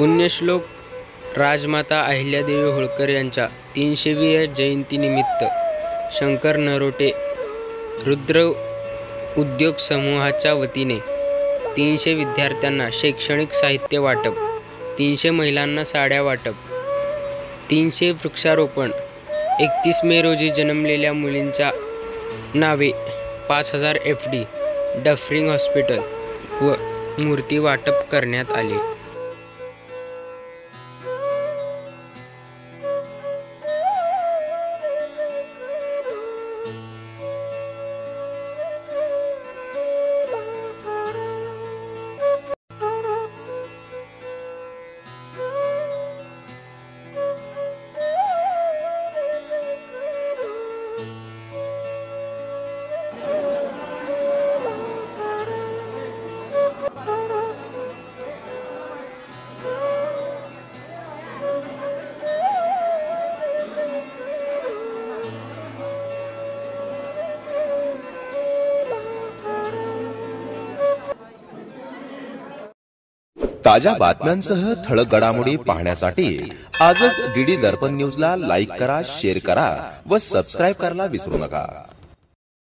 पुण्यश्लोक राजमाता अहिल्यादेवी होळकर यांच्या 300वी जयंतीनिमित्त शंकर नरोटे रुद्र उद्योग समूहाच्या वतीने 300 विद्यार्थ्यांना शैक्षणिक साहित्य वाटप, 300 महिलांना साड्या वाटप, 300 वृक्षारोपण, 31 मे रोजी जन्मलेल्या मुलींच्या नावे 5000 FD डफरिंग हॉस्पिटल व मूर्ती वाटप करण्यात आले। ताज्या बातम्यांसह ठळक घडामोडी पाहण्यासाठी आजच डीडी दर्पण न्यूजला लाईक करा, शेअर करा व सबस्क्राइब करायला विसरू नका।